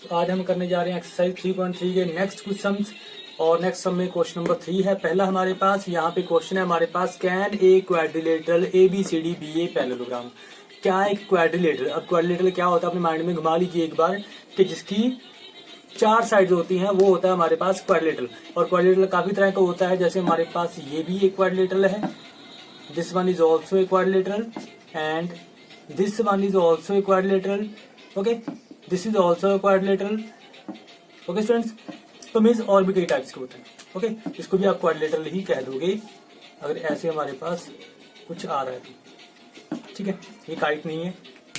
तो आज हम करने जा रहे हैं एक्सरसाइज 3.3 के नेक्स्ट क्वेश्चन। और नेक्स्ट सम में क्वेश्चन नंबर 3 है। पहला हमारे पास यहाँ पे क्वेश्चन है हमारे पास, can a quadrilateral ABCD be a parallelogram. क्या है एक क्वाड्रिलेटरल? अब क्वाड्रिलेटरल क्या होता है अपने माइंड में घुमा लीजिए एक बार, कि जिसकी 4 साइड होती हैं वो होता है हमारे पास क्वाड्रिलेटरल। और क्वाड्रिलेटरल काफी तरह का होता है, जैसे हमारे पास ये भी एक क्वाड्रिलेटरल है, this one is also a quadrilateral and this one is also a quadrilateral. Okay, this is also quadrilateral. Okay students, तो मीन्स और भी कई टाइप्स के होते हैं। ओके, इसको भी आप क्वाड्रिलेटरल ही कह दोगे अगर ऐसे हमारे पास कुछ आ रहा है तो। ठीक है, ये काइट नहीं है,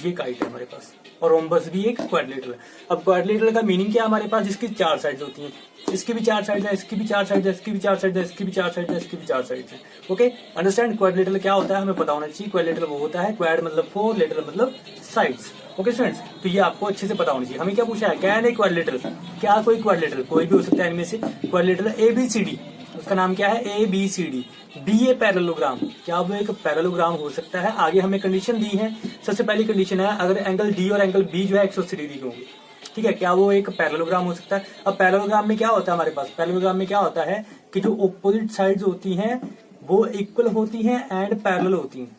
ये काइट है हमारे पास। और रोम्बस भी एक क्वाड्रिलेटरल है। अब क्वाड्रिलेटरल का मीनिंग क्या है हमारे पास? जिसकी 4 साइड्स होती हैं, इसकी भी 4 साइड है, इसकी भी 4 साइड है, इसकी भी 4 साइड है, इसकी भी 4 साइड है, इसकी भी 4 साइड है। Okay, understand? क्वाड्रिलेटरल क्या होता है हमें पता होना चाहिए। क्वाड्रिलेटरल वो होता है, क्वाड मतलब 4, लेटरल मतलब साइड्स। ओके स्टूडेंट्स, तो ये आपको अच्छे से पता होना चाहिए। हमें क्या पूछा है? कैन ए क्वाड्रिलेटरल, क्या कोई क्वाड्रिलेटरल, कोई भी हो सकता है इनमें से, क्वाड्रिलेटरल ABCD, उसका नाम क्या है? ABCD बी ए पैरेललोग्राम, क्या वो एक पैरेललोग्राम हो सकता है? आगे हमें कंडीशन दी है। सबसे पहली कंडीशन है अगर एंगल D और एंगल B जो है 180 डिग्री के होंगे। ठीक है, क्या वो एक पैरेललोग्राम हो सकता है? अब पैरेललोग्राम में क्या होता है हमारे पास? पैरेललोग्राम में क्या होता है कि जो ऑपोजिट साइड्स होती हैं वो इक्वल होती हैं एंड पैरेलल होती हैं।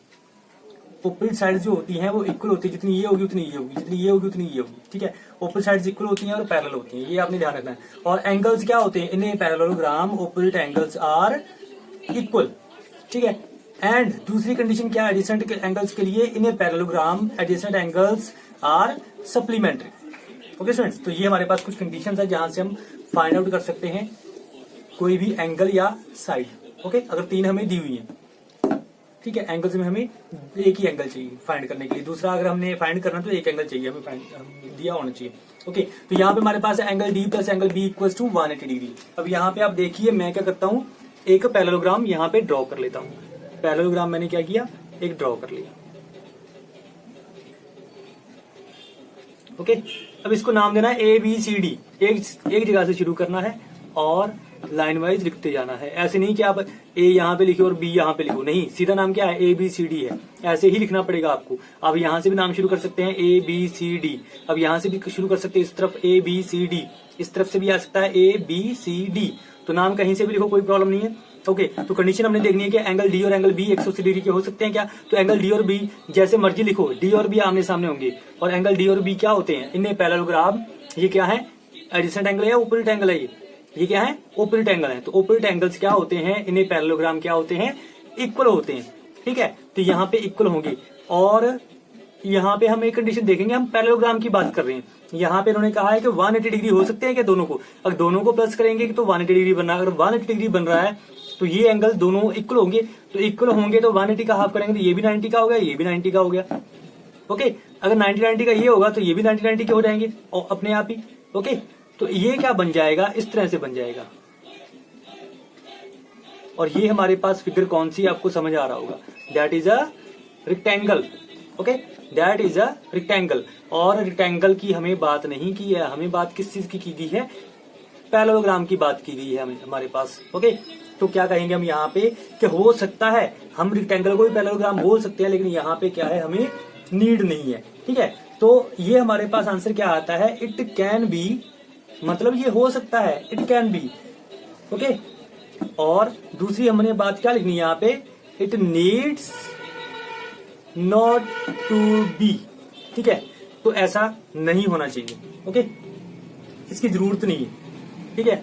ऑपोजिट साइड्स जो होती हैं वो इक्वल होती है, जितनी ये होगी उतनी ये होगी, जितनी ये होगी उतनी ये होगी। ठीक है, ऑपोजिट साइड्स इक्वल होती हैं और पैरेलल होती हैं, ये आपने ध्यान रखना है। और एंगल्स क्या होते हैं in a parallelogram? Opposite angles are equal. ठीक है, एंड दूसरी कंडीशन क्या है एडजेसेंट एंगल्स के लिए? In a parallelogram adjacent angles are supplementary. Okay students, तो ये हमारे पास कुछ कंडीशंस है जहां से हम फाइंड आउट कर सकते हैं कोई भी एंगल या साइड। ओके, अगर 3 हमें दी हुई है, ठीक है, एंगल्स में हमें एक ही एंगल चाहिए फाइंड करने के लिए। दूसरा अगर हमने फाइंड करना तो एक एंगल चाहिए हमें फाइंड दिया होना चाहिए। ओके, तो यहाँ पे हमारे पास है angle D plus angle B equal to 180 degree. अब यहाँ पे आप देखिए मैं क्या करता हूँ, एक पैरेललोग्राम यहाँ पे ड्रॉ कर लेता हूँ। पैरेललोग्राम मैंने क्या किया, एक ड्रॉ कर लिया। ओके, अब इसको नाम देना है ABCD। एक जगह से शुरू करना है और लाइन वाइज लिखते जाना है। ऐसे नहीं कि आप A यहाँ पे लिखो और B यहाँ पे लिखो, नहीं, सीधा नाम क्या है? ABCD है, ऐसे ही लिखना पड़ेगा आपको। आप यहाँ से भी नाम शुरू कर सकते हैं ABCD, अब यहाँ से भी शुरू कर सकते हैं इस तरफ ABCD, इस तरफ से भी आ सकता है ABCD। तो नाम कहीं से भी लिखो, कोई प्रॉब्लम नहीं है। ओके, तो कंडीशन हमने देखनी है कि एंगल D और एंगल B 180 डिग्री के हो सकते हैं क्या? तो एंगल D और B जैसे मर्जी लिखो, D और B आमने सामने होंगे। और एंगल D और B क्या होते हैं? इनमें पैरेललोग्राम, ये क्या है? एडजेसेंट एंगल है या ऑपोजिट एंगल है? ये क्या है? ऑपोजिट एंगल है। तो ऑपोजिट एंगल्स क्या होते हैं? इन्हें पैरेललोग्राम क्या होते हैं? इक्वल होते हैं। ठीक है, तो यहाँ पे इक्वल होंगे। और यहाँ पे हम एक कंडीशन देखेंगे, हम पैरेललोग्राम की बात कर रहे हैं। यहाँ पे उन्होंने कहा है कि 180 डिग्री हो सकते हैं क्या दोनों को? अगर दोनों को प्लस करेंगे तो 180 डिग्री बन रहा है। अगर 180 डिग्री बन रहा है तो ये एंगल दोनों इक्वल होंगे। तो इक्वल होंगे तो 180 का हाफ करेंगे तो ये भी 90 का हो गया, ये भी 90 का हो गया। ओके, अगर 90 का ये होगा तो ये भी 90 के हो जाएंगे और अपने आप ही। ओके, तो ये क्या बन जाएगा? इस तरह से बन जाएगा। और ये हमारे पास फिगर कौन सी आपको समझ आ रहा होगा? That is a rectangle. Okay, that is a rectangle. और रेक्टेंगल की हमें बात नहीं की है, हमें बात किस चीज की गई है? पैरेललोग्राम की बात की गई है हमें हमारे पास। ओके, तो क्या कहेंगे हम यहाँ पे कि हो सकता है हम रेक्टेंगल को भी पैरेललोग्राम बोल सकते हैं, लेकिन यहाँ पे क्या है, हमें नीड नहीं है। ठीक है, तो ये हमारे पास आंसर क्या आता है? इट कैन बी, मतलब ये हो सकता है, इट कैन बी। ओके, और दूसरी हमने बात क्या लिखनी है यहाँ पे? It needs not to be. ठीक है, तो ऐसा नहीं होना चाहिए। ओके, इसकी जरूरत नहीं है। ठीक है,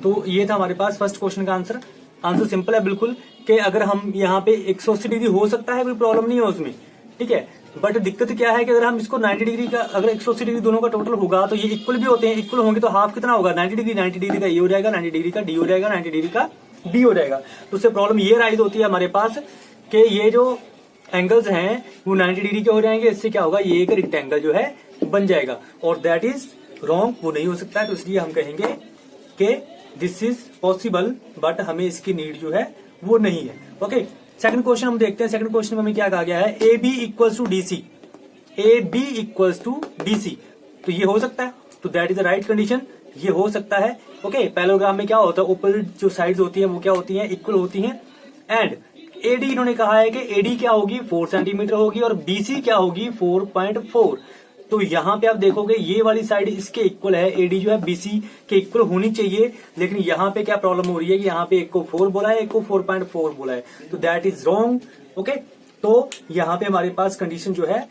तो ये था हमारे पास फर्स्ट क्वेश्चन का आंसर। आंसर सिंपल है बिल्कुल, कि अगर हम यहाँ पे 180 डिग्री हो सकता है, कोई प्रॉब्लम नहीं है उसमें। ठीक है, बट दिक्कत क्या है कि अगर हम इसको 90 डिग्री का, अगर 180 डिग्री दोनों का टोटल होगा तो ये इक्वल भी होते हैं। इक्वल होंगे तो हाफ कितना होगा? 90 डिग्री का ये हो जाएगा, 90 डिग्री का डी हो जाएगा, 90 डिग्री का बी हो जाएगा। तो उससे प्रॉब्लम ये राइज होती है हमारे पास कि ये जो एंगल्स हैं वो 90 डिग्री के हो जाएंगे। इससे क्या होगा? ये एक रेक्टेंगल जो है बन जाएगा, और दैट इज रॉन्ग, वो नहीं हो सकता है। तो इसलिए हम कहेंगे कि दिस इज पॉसिबल, बट हमें इसकी नीड जो है वो नहीं है। ओके, सेकंड क्वेश्चन हम देखते हैं। सेकंड क्वेश्चन में हमें क्या कहा गया है? AB equals to DC, AB equals to DC। तो ये हो सकता है, तो that is the right condition, ये हो सकता है। ओके, पैरेललोग्राम में क्या होता है? ऑपोजिट जो साइड्स होती हैं वो क्या होती हैं? इक्वल होती हैं। एंड AD इन्होंने कहा है कि AD क्या होगी? 4 सेंटीमीटर होगी और BC क्या होगी? 4.4। तो यहाँ पे आप देखोगे ये वाली साइड इसके इक्वल है, एडी जो है बीसी के इक्वल होनी चाहिए, लेकिन यहाँ पे क्या प्रॉब्लम हो रही है कि यहाँ पे एक को 4 बोला है, एक को 4.4 बोला है, तो दैट इज रॉन्ग। ओके, तो यहाँ पे हमारे पास कंडीशन जो है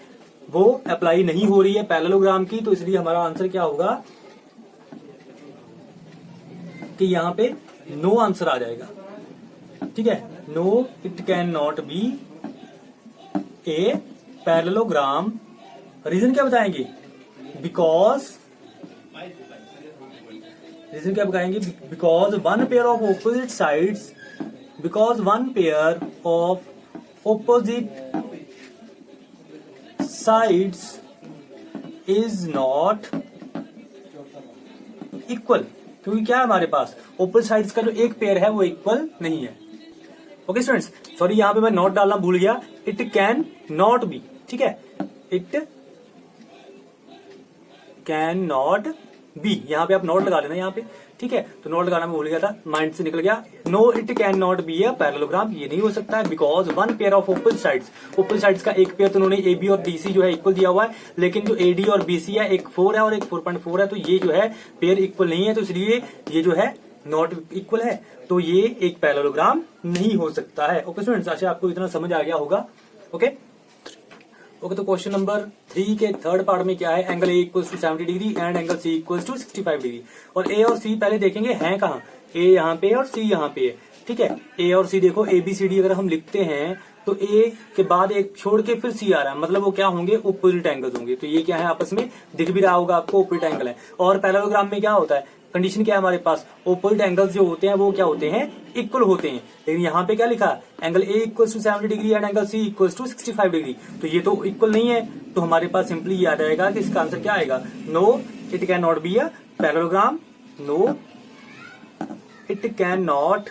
वो अप्लाई नहीं हो रही है पैरेललोग्राम की, तो इसलिए हमारा आंसर क्या होगा कि यहाँ पे नो आंसर आ जाएगा। ठीक है, no it can not be a parallelogram. Reason क्या बताएंगे? बिकॉज रीजन क्या बताएंगे? Because one pair of opposite sides, because one pair of opposite sides is not equal. क्योंकि क्या है हमारे पास ऑपोजिट साइड्स का जो एक पेयर है वो इक्वल नहीं है। ओके स्टूडेंट्स, सॉरी यहाँ पे मैं नॉट डालना भूल गया, इट कैन नॉट बी। ठीक है, इट कैन नॉट बी, यहाँ पे आप नॉट लगा देना यहाँ पे। ठीक है, तो नॉट लगाना मैं भूल गया था, माइंड से निकल गया। No it can not be a parallelogram, ये नहीं हो सकता है, because one pair of opposite sides, opposite sides का एक पेयर तो उन्होंने ए बी और डी सी जो है इक्वल दिया हुआ है, लेकिन जो ए डी और बी सी है एक 4 है और एक 4.4 है, तो ये जो है पेयर इक्वल नहीं है, तो इसलिए ये जो है नॉट इक्वल है, तो ये एक पैरेललोग्राम नहीं हो सकता है। ओके स्टूडेंट्स, अच्छा आपको इतना समझ आ गया होगा। ओके ओके, तो क्वेश्चन नंबर 3 के थर्ड पार्ट में क्या है? Angle A equals to 70 degree and angle C equals to 65 degree. और ए और सी पहले देखेंगे हैं कहाँ, ए यहाँ पे और सी यहाँ पे है। ठीक है, ए और सी देखो, ए बी सी डी अगर हम लिखते हैं तो ए के बाद एक छोड़ के फिर सी आ रहा है, मतलब वो क्या होंगे? ऑपोजिट एंगल्स होंगे। तो ये क्या है? आपस में दिख भी रहा होगा आपको, ऑपोजिट एंगल है। और पैरेललोग्राम में क्या होता है? कंडीशन क्या है हमारे पास? ऑपोजिट एंगल्स जो होते हैं वो क्या होते हैं? इक्वल होते हैं। लेकिन यहाँ पे क्या लिखा? Angle A equals to 70 degree and angle C equals to 65 degree. तो ये तो इक्वल नहीं है, तो हमारे पास सिंपली ये आ जाएगा कि इसका आंसर क्या आएगा? No it can not be a parallelogram. No it can not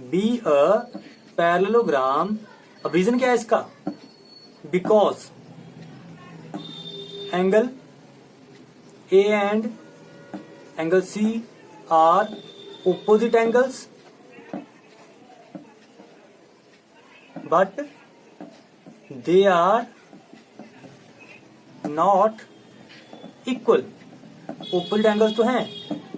be a parallelogram. अब रीजन क्या है इसका? Because angle A and angle C are opposite angles but they are not equal। opposite angles तो हैं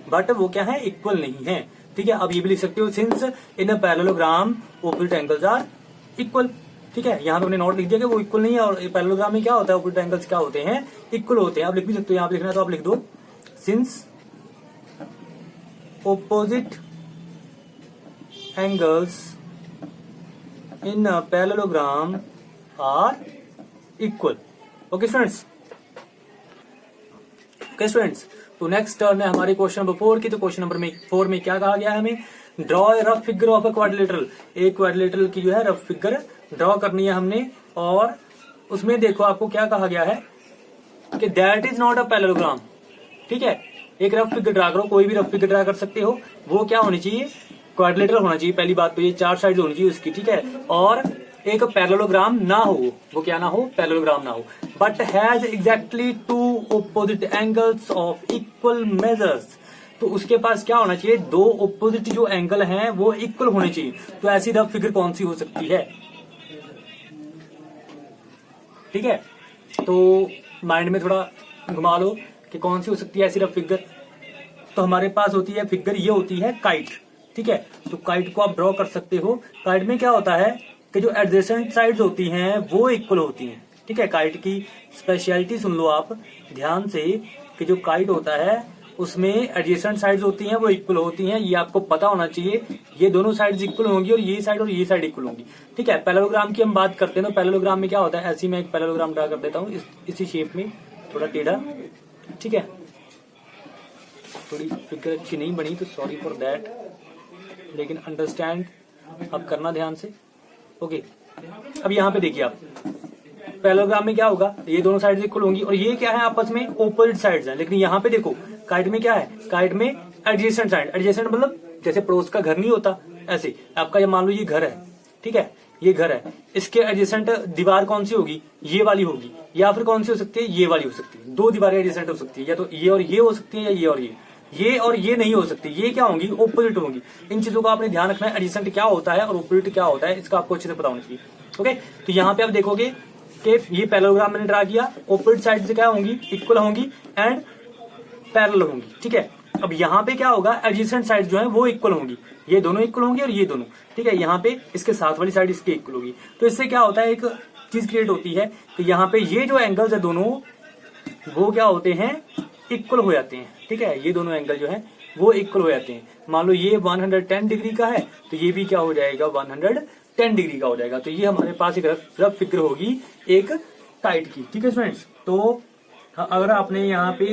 but वो क्या है? Equal नहीं है। ठीक है, अब ये भी लिख सकते हो, since in a parallelogram opposite angles are equal। ठीक है, यहाँ पे हमने नोट लिख दिया कि वो इक्वल नहीं है, और पैरेललोग्राम में क्या होता है? opposite angles क्या होते हैं? इक्वल होते हैं। आप लिख भी सकते हो, यहाँ पे लिखना है तो आप लिख दो, since opposite angles in a parallelogram are equal। Okay students, तो नेक्स्ट टर्न है हमारे क्वेश्चन नंबर 4 की। तो क्वेश्चन नंबर 4 में क्या कहा गया है हमें? Draw a rough figure of a quadrilateral. एक क्वाड्रिलेटरल की जो है रफ फिगर ड्रॉ करनी है हमने, और उसमें देखो आपको क्या कहा गया है कि that is not a parallelogram. ठीक है, एक रफ फिगर ड्रा करो, कोई भी रफ फिगर ड्रा कर सकते हो, वो क्या होनी चाहिए? क्वाड्रिलेटरल होना चाहिए। पहली बात तो ये 4 साइड होनी चाहिए उसकी। ठीक है, और एक पैरेललोग्राम ना हो, वो क्या ना हो? पैरेललोग्राम ना हो, but has exactly 2 opposite angles of equal measures. तो उसके पास क्या होना चाहिए? 2 ऑपोजिट जो एंगल हैं वो इक्वल होने चाहिए। तो ऐसी रफ फिगर कौन सी हो सकती है? ठीक है, तो माइंड में थोड़ा घुमा लो कि कौन सी हो सकती है ऐसी रफ फिगर। तो हमारे पास होती है फिगर, ये होती है काइट। ठीक है, तो काइट को आप ड्रॉ कर सकते हो। काइट में क्या होता है कि जो एडजेसेंट साइड्स होती हैं वो इक्वल होती हैं। ठीक है, काइट की स्पेशलिटी सुन लो आप ध्यान से, कि जो काइट होता है उसमें एडजेसेंट साइड्स होती हैं वो इक्वल होती हैं, ये आपको पता होना चाहिए। ये दोनों साइड्स इक्वल होंगी और ये साइड इक्वल होंगी। ठीक है, पैरेललोग्राम की हम बात करते हैं तो पैरेललोग्राम में क्या होता है? ऐसी मैं एक पैरेललोग्राम ड्रा कर देता हूँ इसी शेप में, थोड़ा टेढ़ा। ठीक है, थोड़ी फिगर अच्छी नहीं बनी तो सॉरी फॉर दैट, लेकिन अंडरस्टैंड आप करना ध्यान से। ओके, अब यहाँ पे देखिए आप, पैरेललोग्राम में क्या होगा? ये दोनों साइड्स इक्वल होंगी और ये क्या है? आपस में ऑपोजिट साइड्स हैं। लेकिन यहाँ पे देखो काइट में क्या है? काइट में एडजेसेंट साइड, एडजेसेंट मतलब जैसे पड़ोस का घर नहीं होता, ऐसे आपका ये मान लो ये घर है। ठीक है, ये घर है, इसके एडजेसेंट दीवार कौन सी होगी? ये वाली होगी, या फिर कौन सी हो सकती है? ये वाली हो सकती है। 2 दीवारें एडजेसेंट हो सकती है, या तो ये और ये हो सकती है, या ये और ये नहीं हो सकती। ये क्या होंगी? ऑपोजिट होंगी। इन चीजों का आपने ध्यान रखना है, एडजेसेंट क्या होता है और ऑपोजिट क्या होता है, इसका आपको अच्छे से पता होना चाहिए। ओके, तो यहाँ पे आप देखोगे कि ये पैरेललोग्राम मैंने ड्रा किया, ऑपोजिट साइड से क्या होंगी, इक्वल होंगी एंड पैरेलल होंगी, ठीक है। अब यहाँ पे क्या होगा, एडजेसेंट साइड जो है वो इक्वल होंगी, ये दोनों इक्वल होंगी और ये दोनों, ठीक है। यहाँ पे इसके साथ वाली साइड इसके इक्वल होगी, तो इससे क्या होता है, एक चीज क्रिएट होती है कि यहाँ पे ये जो एंगल्स है दोनों वो क्या होते हैं, इक्वल हो जाते हैं, ठीक है। ये दोनों एंगल जो है वो इक्वल हो जाते हैं। मान लो ये 110 डिग्री का है तो ये भी क्या हो जाएगा, 110 डिग्री का हो जाएगा। तो ये हमारे पास एक रफ फिगर होगी एक काइट की, ठीक है स्टूडेंट्स। तो अगर आपने यहाँ पे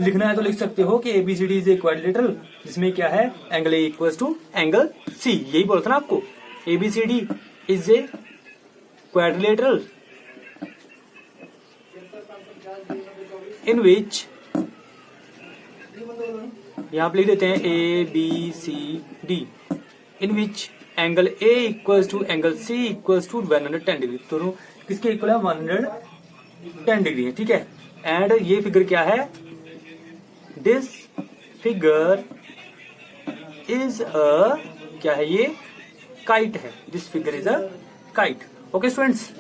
लिखना है तो लिख सकते हो कि एबीसीडी इज ए क्वाड्रिलेटरल, जिसमें क्या है, angle A equals to angle C, यही बोला था ना आपको, ABCD is a quadrilateral in which, यहां पे लिख देते हैं A B C D, in which angle A equals to angle C equals to 110 degree. दोनों किसके इक्वल है, 110 डिग्री है, ठीक है। एंड ये फिगर क्या है, दिस फिगर इज अ, क्या है ये, काइट है, this figure is a kite. Okay students,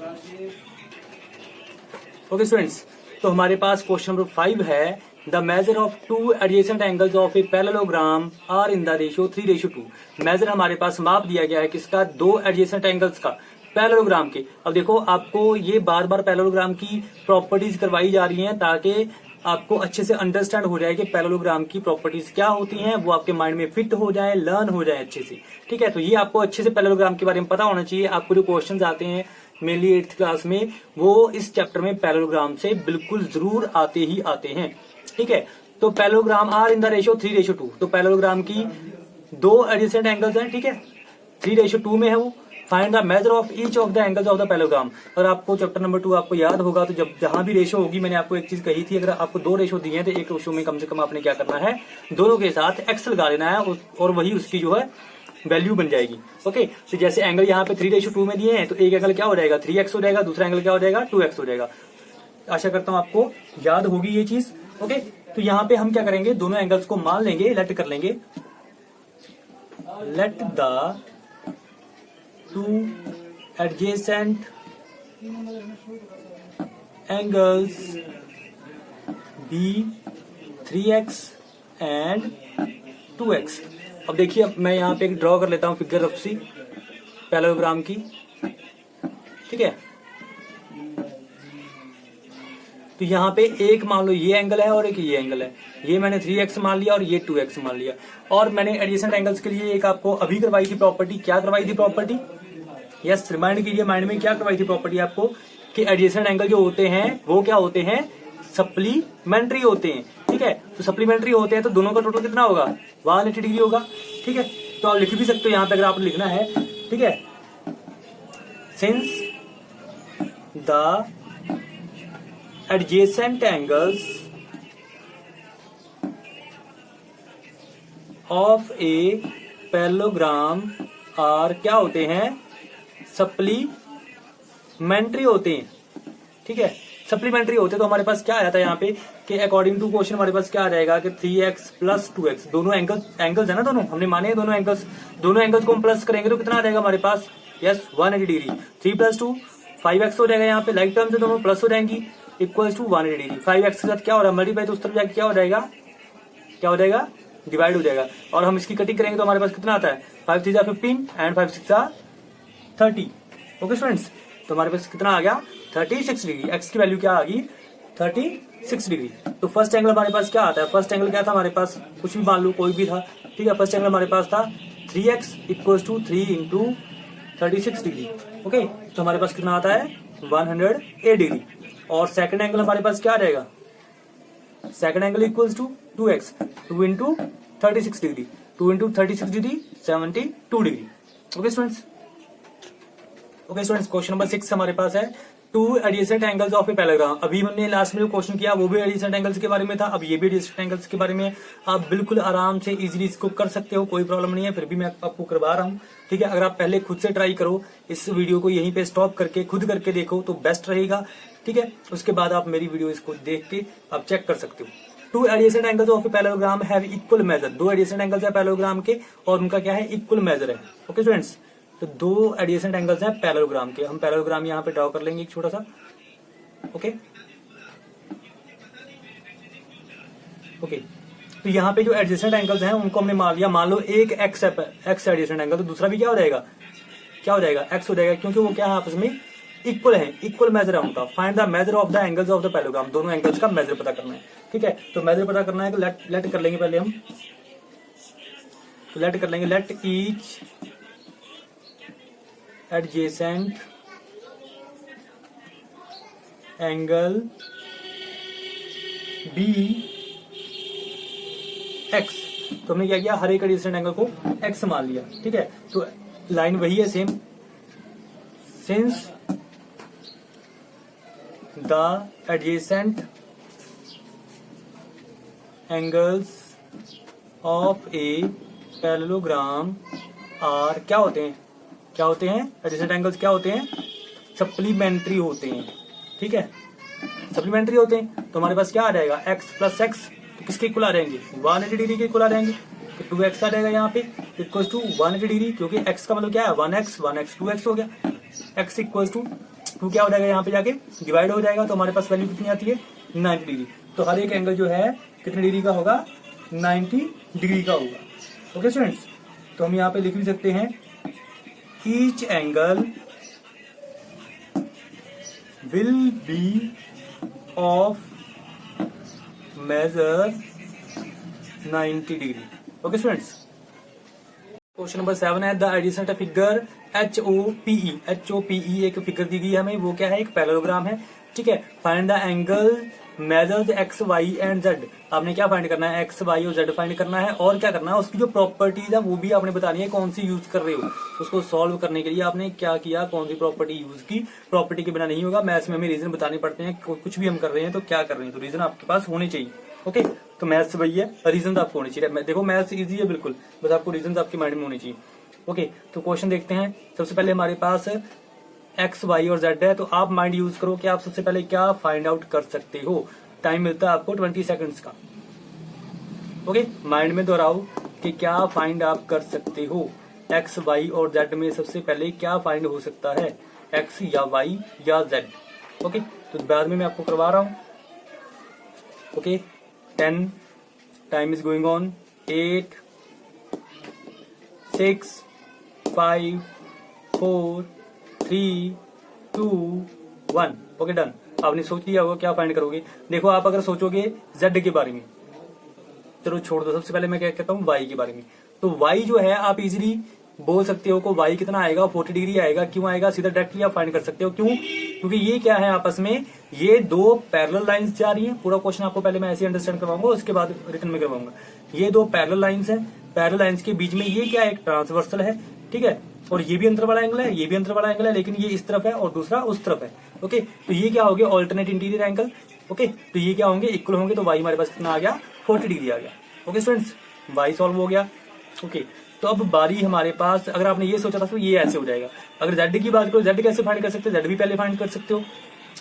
okay students, तो हमारे पास क्वेश्चन नंबर 5 है, the measure of two adjacent angles of a parallelogram are in the ratio 3:2। Measure हमारे पास माप दिया गया है किसका, दो एडजेसेंट एंगल्स का पैरेललोग्राम के। अब देखो आपको ये बार बार पैरेललोग्राम की प्रॉपर्टीज करवाई जा रही हैं ताकि आपको अच्छे से अंडरस्टैंड हो जाए कि पैरेललोग्राम की प्रॉपर्टीज क्या होती हैं, वो आपके माइंड में फिट हो जाए, लर्न हो जाए अच्छे से, ठीक है। तो ये आपको अच्छे से पैरेललोग्राम के बारे में पता होना चाहिए। आपको जो क्वेश्चंस आते हैं मेनली 8th क्लास में, वो इस चैप्टर में पैरेललोग्राम से बिल्कुल जरूर आते ही आते हैं, ठीक है। तो parallelogram are in the ratio 3:2, तो पैरेललोग्राम की दो एडजेसेंट एंगल्स हैं, ठीक है, 3:2 में है वो। Find the measure of each of the angles of the parallelogram. और आपको चैप्टर नंबर 2 आपको याद होगा, तो जब जहां भी रेशो होगी, मैंने आपको एक चीज कही थी, अगर आपको दो रेशो दिए हैं तो एक रेशो में कम से कम आपने क्या करना है, दोनों के साथ एक्स लगा लेना है और वही उसकी जो है वैल्यू बन जाएगी। ओके, तो जैसे एंगल यहाँ पे 3:2 में दिए हैं, तो एक एंगल क्या हो जाएगा, 3x हो जाएगा, दूसरा एंगल क्या हो जाएगा, 2x हो जाएगा। आशा करता हूं आपको याद होगी ये चीज। ओके, तो यहाँ पे हम क्या करेंगे, दोनों एंगल्स को मान लेंगे, लेट कर लेंगे, let the two adjacent angles be 3x and 2x। अब देखिए, अब मैं यहाँ पे एक ड्रॉ कर लेता हूँ फिगर रफ सी पैरेललोग्राम की, ठीक है। तो यहाँ पे एक मान लो ये एंगल है और एक ये एंगल है, ये मैंने 3x मान लिया और ये 2x मान लिया। और मैंने एडजेसेंट एंगल्स के लिए एक आपको अभी करवाई थी प्रॉपर्टी, क्या करवाई थी प्रॉपर्टी, यस रिमाइंड कीजिए माइंड में, क्या करवाई थी प्रॉपर्टी आपको, कि एडजेसेंट एंगल जो होते हैं वो क्या होते हैं, सप्लीमेंट्री होते हैं, ठीक है। तो सप्लीमेंट्री होते हैं तो दोनों का टोटल कितना होगा, 180 डिग्री होगा, ठीक है। तो आप लिख भी सकते हो यहाँ पे अगर आपको लिखना है, ठीक है, since the adjacent angles of a parallelogram are क्या होते हैं, सप्लीमेंट्री होते हैं, ठीक है। सप्लीमेंट्री होते हैं तो हमारे पास क्या आ जाता है यहाँ पे कि अकॉर्डिंग टू क्वेश्चन हमारे पास क्या आ जाएगा कि 3x प्लस 2x, दोनों एंगल्स है ना, दोनों हमने माने हैं, दोनों एंगल्स को हम प्लस करेंगे तो कितना आ जाएगा हमारे पास, यस 180 डिग्री। 3 + 2 5x हो जाएगा, यहाँ पे लाइक टर्म से दोनों प्लस हो जाएंगी, इक्वल्स टू 180 डिग्री। 5x के साथ क्या हो रहा है, मल्टीप्लाई, तो उस तरफ जाके क्या हो जाएगा, डिवाइड हो जाएगा। और हम इसकी कटिंग करेंगे तो हमारे पास कितना आता है, 5 3 15 एंड 5 6 30। ओके स्टूडेंट्स, तो हमारे पास कितना आ गया, 36 डिग्री। एक्स की वैल्यू क्या आ गई, 36 डिग्री। तो फर्स्ट एंगल हमारे पास क्या आता है, फर्स्ट एंगल क्या था हमारे पास, कुछ भी मान लो कोई भी था, ठीक है। फर्स्ट एंगल हमारे पास था 3x equals to 3 × 36 degree. Okay, तो हमारे पास कितना आता है, 108 डिग्री। और सेकंड एंगल हमारे पास क्या आ जाएगा, second angle equals to 2x, 2 × 36 degree, 2 × 36 degree 72 degree. Okay students, question number 6 हमारे पास है, two adjacent angles of a parallelogram. अभी हमने लास्ट में जो क्वेश्चन किया वो भी एडजेसेंट एंगल्स के बारे में था, अब ये भी एडजेसेंट एंगल्स के बारे में। आप बिल्कुल आराम से इजीली इसको कर सकते हो, कोई प्रॉब्लम नहीं है, फिर भी मैं आपको करवा रहा हूँ, ठीक है। अगर आप पहले खुद से ट्राई करो, इस वीडियो को यहीं पे स्टॉप करके खुद करके देखो तो बेस्ट रहेगा, ठीक है। उसके बाद आप मेरी वीडियो इसको देख के आप चेक कर सकते हो। To adjacent angles of a parallelogram have equal major, दो एडजेसेंट एंगल्स है पैरेललोग्राम के और उनका क्या है, इक्वल मेजर है। ओके स्टूडेंट्स, तो दो एडजेसेंट एंगल्स हैं पैरेललोग्राम के। हम पैरेललोग्राम यहाँ पे ड्रॉ कर लेंगे एक छोटा सा। ओके ओके, तो यहाँ पे जो एडजेसेंट एंगल्स हैं उनको हमने मान लिया। मान लो एक एक्स एडजेसेंट एंगल, तो दूसरा भी क्या हो जाएगा, एक्स हो जाएगा, क्योंकि वो क्या है आपस में इक्वल है, इक्वल मेजर है उनका। Find the measure of the angles of the parallelogram, दोनों एंगल्स का मेजर पता करना है। ठीक है, तो मेजर पता करना है तो लेट कर लेंगे पहले हम, तो लेट कर लेंगे, let each adjacent angle be X. तो हमने क्या किया, हर एक एडजेसेंट एंगल को एक्स मान लिया। ठीक है, तो लाइन वही है same. Since the adjacent angles of a parallelogram are क्या होते हैं, एडजेसेंट एंगल्स क्या होते हैं, सप्लीमेंट्री होते हैं। ठीक है, सप्लीमेंट्री होते हैं, तो हमारे पास क्या आ जाएगा, एक्स प्लस एक्स, तो किसके इक्वल आ जाएंगे, 180 डिग्री के इक्वल आ जाएंगे। तो 2x आ जाएगा यहाँ पे इक्वल टू 180 डिग्री, क्योंकि x का मतलब क्या है, 1x 2x हो गया। x इक्वल टू 2 क्या हो जाएगा, यहाँ पे जाके डिवाइड हो जाएगा, तो हमारे पास वैल्यू कितनी आती है, 90 डिग्री। तो हर एक एंगल जो है कितने डिग्री का होगा, 90 डिग्री का होगा। ओके स्टूडेंट्स, तो हम यहाँ पे लिख भी सकते हैं, each angle will be of measure 90 degree. Okay students, question number 7 है, द एडजेसेंट फिगर HOPE एक फिगर दी गई है हमें, वो क्या है, एक पैरेललोग्राम है। ठीक है, find the angle measures x, y and z। आपने क्या फाइंड करना है, x, y और z फाइंड करना है, और क्या करना है, उसकी जो प्रॉपर्टीज है वो भी आपने बतानी है, कौन सी यूज कर रहे हो। उसको सॉल्व करने के लिए आपने क्या किया, कौन सी प्रॉपर्टी यूज की। प्रॉपर्टी के बिना नहीं होगा, मैथ्स में हमें रीजन बताने पड़ते हैं, कुछ भी हम कर रहे हैं तो क्या कर रहे हैं, तो रीजन आपके पास होने चाहिए। ओके, तो मैथ्स वही है, रीजन आपको होने चाहिए। देखो मैथ्स इजी है बिल्कुल, बस आपको रीजन आपके माइंड में होने चाहिए। ओके, तो क्वेश्चन देखते हैं। सबसे पहले हमारे पास एक्स, वाई और जेड है, तो आप माइंड यूज करो कि आप सबसे पहले क्या फाइंड आउट कर सकते हो। टाइम मिलता है आपको 20 सेकंड्स का। ओके, माइंड में दोहराओ कि क्या फाइंड आप कर सकते हो। एक्स, वाई और जेड में सबसे पहले क्या फाइंड हो सकता है, एक्स या वाई या जेड। ओके, तो बाद में मैं आपको करवा रहा हूं। Okay, 10, time is going on, 8, 6, 5, 4, 3, 2, 1। Okay done. आपने सोच लिया होगा क्या फाइंड करोगे। देखो आप अगर सोचोगे z के बारे में, चलो छोड़ दो, सबसे पहले मैं क्या कहता हूँ y के बारे में। तो y जो है आप इजीली बोल सकते हो को y कितना आएगा, 40 डिग्री आएगा। क्यों आएगा, सीधा डायरेक्टली आप फाइंड कर सकते हो। क्यों, क्योंकि ये क्या है, आपस में ये दो पैरेलल लाइंस जा रही हैं। पूरा क्वेश्चन आपको पहले मैं ऐसे अंडरस्टैंड करवाऊंगा, उसके बाद रिटन में करवाऊंगा। ये दो पैरेलल लाइंस है, पैरेलल लाइंस के बीच में ये क्या है, एक ट्रांसवर्सल है। ठीक है, और ये भी अंतर वाला एंगल है, ये भी अंतर वाला एंगल है, लेकिन ये इस तरफ है और दूसरा उस तरफ है। ओके, तो ये क्या हो गया, ऑल्टरनेट इंटीरियर एंगल। ओके, तो ये क्या होंगे, इक्वल होंगे, तो y हमारे पास कितना आ गया, 40 डिग्री आ गया। ओके स्टूडेंट्स, y सॉल्व हो गया। ओके, तो अब बारी हमारे पास, अगर आपने ये सोचा था तो ये ऐसे हो जाएगा। अगर z की बात करो, z कैसे फाइंड कर सकते हो, z भी पहले फाइंड कर सकते हो।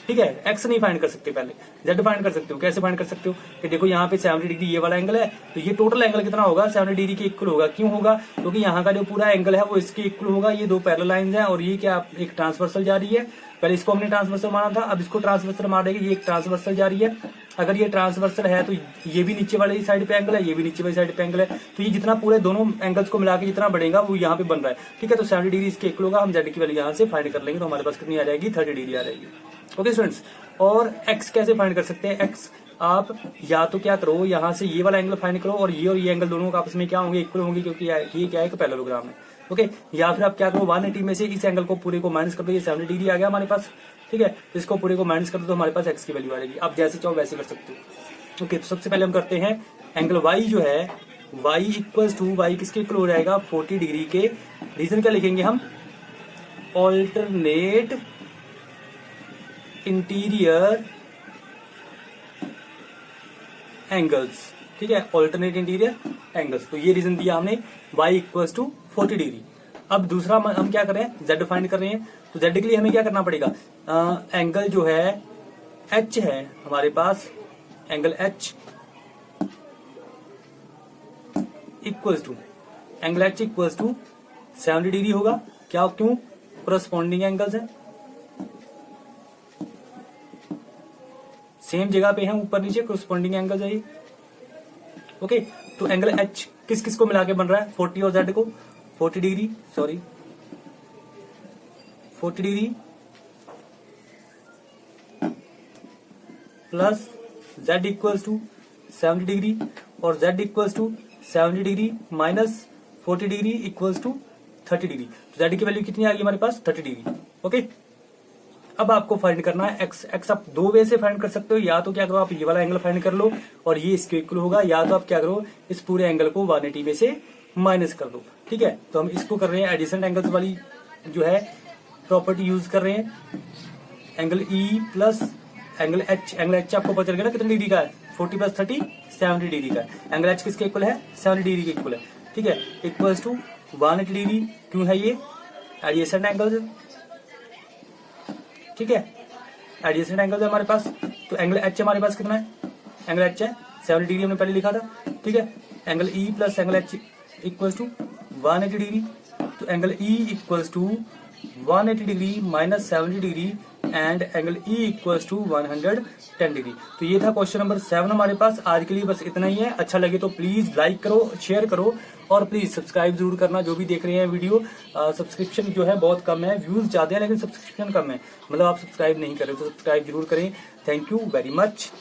ठीक है, x नहीं फाइंड कर सकते, पहले z फाइंड कर सकते हो। कैसे फाइंड कर सकते हो, कि देखो यहाँ पे 70 डिग्री ये वाला एंगल है, तो ये टोटल एंगल कितना होगा, 70 डिग्री के इक्वल होगा। क्यों होगा, क्योंकि यहाँ का जो पूरा एंगल है वो इसके इक्वल होगा। ये दो पैरेलल लाइंस हैं और ये क्या एक ट्रांसवर्सल जा रही है। पहले इसको हमने ट्रांसवर्सल माना था, अब इसको ट्रांसवर्सल मान देंगे। ये एक ट्रांसवर्सल जा रही है। अगर ये ट्रांसवर्सल है तो ये भी नीचे वाली साइड पे एंगल है, ये भी नीचे वाली साइड पे एंगल है। तो ये जितना पूरे दोनों एंगल्स को मिला के जितना बढ़ेगा वो यहाँ पे बन रहा है। ठीक है, तो 70 डिग्री इसके इक्वल होगा। हम जेड की वैल्यू यहाँ से फाइंड कर लेंगे, तो हमारे पास कितनी आ जाएगी, 30 डिग्री आ जाएगी। ओके स्टूडेंट्स, और एक्स कैसे फाइंड कर सकते हैं। एक्स आप या तो क्या करो, यहाँ से ये वाला एंगल फाइंड करो और ये एंगल दोनों का आपस में क्या होंगे, इक्वल होंगे, क्योंकि ये क्या है, एक पैरेललोग्राम है। ओके, या फिर आप क्या करो, 180 में से इस एंगल को पूरे को माइनस कर दो। ये 70 डिग्री आ गया हमारे पास। ठीक है, इसको पूरे को माइनस कर दो तो हमारे पास एक्स की वैल्यू आ जाएगी। आप जैसे चाहो वैसे कर सकते हो। ओके, तो सबसे पहले हम करते हैं एंगल y जो है, y इक्वल्स टू, y किसके इक्वल हो जाएगा, 40 डिग्री के। रीजन क्या लिखेंगे हम, ऑल्टरनेट इंटीरियर एंगल्स। ठीक है, ऑल्टरनेट इंटीरियर एंगल्स। तो ये रीजन दिया हमने, y इक्वल्स टू 40 डिग्री। अब दूसरा हम क्या कर रहे हैं, z फाइंड कर रहे हैं। तो z के लिए हमें क्या करना पड़ेगा, एंगल जो है h है हमारे पास, angle h equals to, angle h equals to 70 degree होगा। क्या क्यों? कोरस्पॉन्डिंग एंगल्स है, सेम जगह पे है, ऊपर नीचे कोरस्पॉन्डिंग एंगल्स है ये। ओके, तो एंगल एच किस किस को मिला के बन रहा है? 40 और जेड को, 40 degree, sorry 40 degree plus z equals to 70 degree और z equals to 70 degree minus 40 degree equals to 30 degree. तो z की वैल्यू कितनी आ गई हमारे पास? 30 डिग्री। ओके, अब आपको फाइंड करना है x। x आप दो वे से फाइंड कर सकते हो, या तो क्या करो आप ये वाला एंगल फाइंड कर लो और ये इसके इक्वल होगा, या तो आप क्या करो इस पूरे एंगल को 180 में से माइनस कर दो। ठीक है, तो हम इसको कर रहे हैं एडिशन एंगल्स वाली जो है प्रॉपर्टी यूज कर रहे हैं। Angle E plus angle H, angle H आपको पता चल गया ना कितने डिग्री का है? 40 प्लस 30 70 डिग्री का है। एंगल H किसके इक्वल है? 70 डिग्री के इक्वल है। ठीक है, इक्वल्स टू 180 डिग्री। क्यों है ये? Adjacent angles. ठीक है, एडजेसेंट एंगल्स है हमारे पास। तो एंगल H हमारे पास कितना है? एंगल H है 70 डिग्री, हमने पहले लिखा था। ठीक है, angle E plus angle H equals to 180 degree. तो angle E equals to 180 degree minus 70 degree and angle E equals to 110 degree. तो ये था क्वेश्चन नंबर 7 हमारे पास। आज के लिए बस इतना ही है। अच्छा लगे तो प्लीज लाइक करो, शेयर करो और प्लीज सब्सक्राइब जरूर करना जो भी देख रहे हैं वीडियो। सब्सक्रिप्शन जो है बहुत कम है, व्यूज ज्यादा है लेकिन सब्सक्रिप्शन कम है, मतलब आप सब्सक्राइब नहीं कर रहे तो सब्सक्राइब जरूर करें। Thank you very much.